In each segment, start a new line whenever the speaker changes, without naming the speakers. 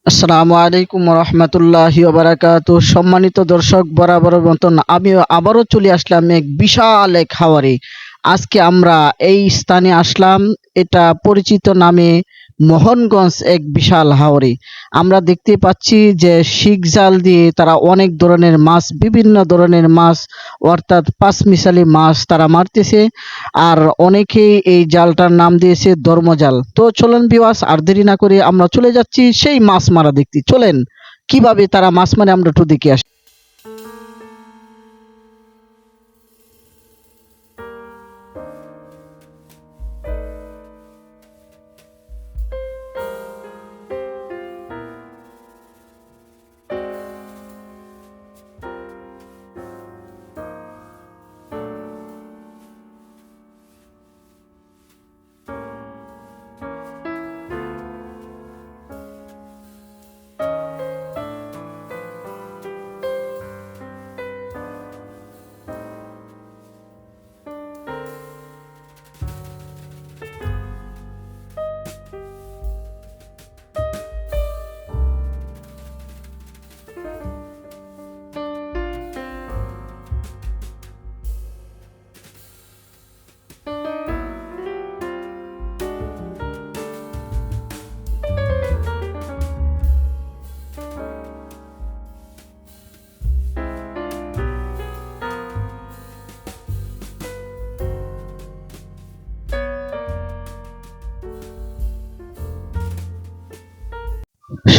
আসসালামু আলাইকুম রহমতুল্লাহি ওবারাকাতুহু। সম্মানিত দর্শক, বরাবর মতন আমিও আবারও চলে আসলাম এক বিশাল এক হাওরে। আজকে আমরা এই স্থানে আসলাম, এটা পরিচিত নামে মোহনগঞ্জ এক বিশাল হাওরে। আমরা দেখতে পাচ্ছি যে শিক জাল দিয়ে তারা অনেক ধরনের মাছ, বিভিন্ন ধরনের মাছ অর্থাৎ পাঁচমিশালি মাছ তারা মারতেছে। আর অনেকেই এই জালটার নাম দিয়েছে ধর্মজাল। তো চলেন ভিউয়ার্স, আর দেরি না করে আমরা চলে যাচ্ছি সেই মাছ মারা দেখতে। চলেন কিভাবে তারা মাছ মারে আমরা একটু দেখে আসি।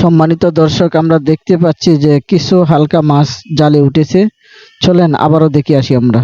সম্মানিত দর্শক, আমরা দেখতে পাচ্ছি যে কিছু হালকা মাছ জালে উঠেছে। চলেন আবারও দেখে আসি আমরা।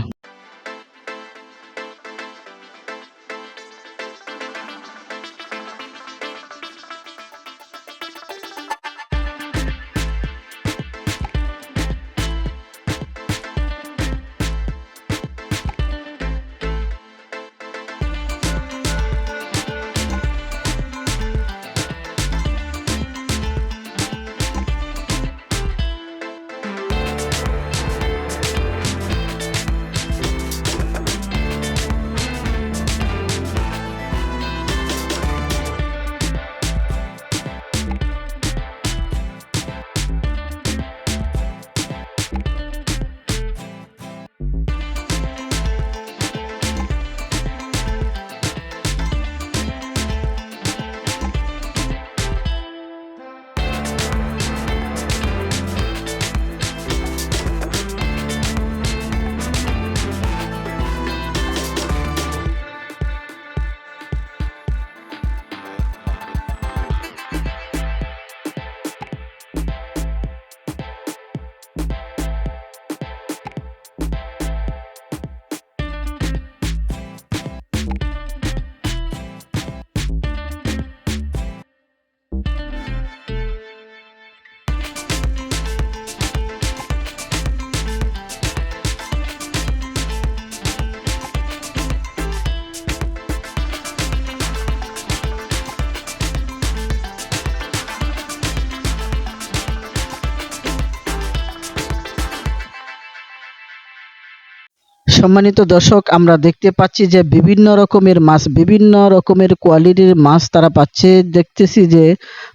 সম্মানিত দর্শক, আমরা দেখতে পাচ্ছি যে বিভিন্ন রকমের মাছ, বিভিন্ন রকমের কোয়ালিটির মাছ তারা পাচ্ছে। দেখতেছি যে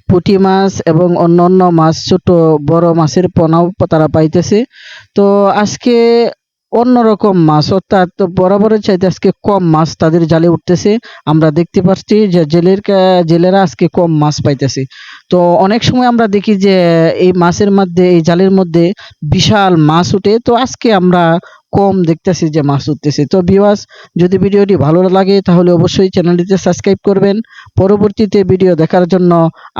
পুঁটি মাছ এবং অন্যান্য মাছ, ছোট বড় মাছের পোনাও তারা পাইতেছে। তো আজকে অন্যরকম মাছ, অর্থাৎ বরাবরের চাইতে আজকে কম মাছ তাদের জালে উঠতেছে। আমরা দেখতে পাচ্ছি যে জেলেরা আজকে কম মাছ পাইতেছে। তো অনেক সময় আমরা দেখি যে এই মাছের মধ্যে, এই জালের মধ্যে বিশাল মাছ উঠে। তো আজকে আমরা কম দেখতেছি যে মাছ উঠতেছে। তো ভিউয়ার্স, যদি ভিডিওটি ভালো লাগে তাহলে অবশ্যই চ্যানেলটিতে সাবস্ক্রাইব করবেন। পরবর্তীতে ভিডিও দেখার জন্য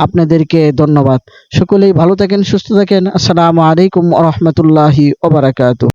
আপনাদেরকে ধন্যবাদ। সকলেই ভালো থাকেন, সুস্থ থাকেন। আসসালামু আলাইকুম ওয়া রাহমাতুল্লাহি ওয়া বারাকাতুহু।